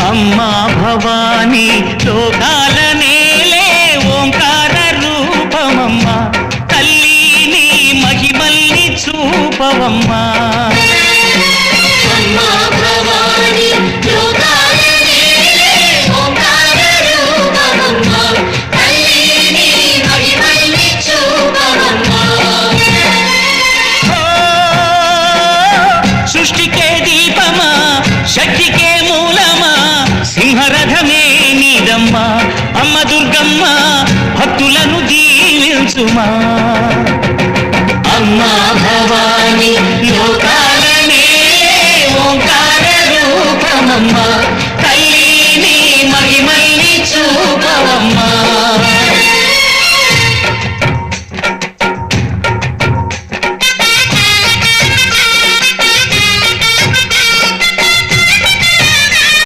అమ్మా భవానీ లోకాల నేలే ఓంకార రూపమమ్మా తల్లి నీ మహిమల్ని చూపవమ్మా అమ్మా భవానీ లోకాల నేలే ఓంకార రూపమమ్మా తల్లి నీ మహిమల్ని చూపవమ్మా సృష్టికే దీపమా శక్తికే మూలమా సింహరథమే నీదమ్మా అమ్మ దుర్గమ్మ భక్తులను దీవించుమా అమ్మా భవానీ లోకాల నేలే ఓంకార రూపమమ్మా తల్లి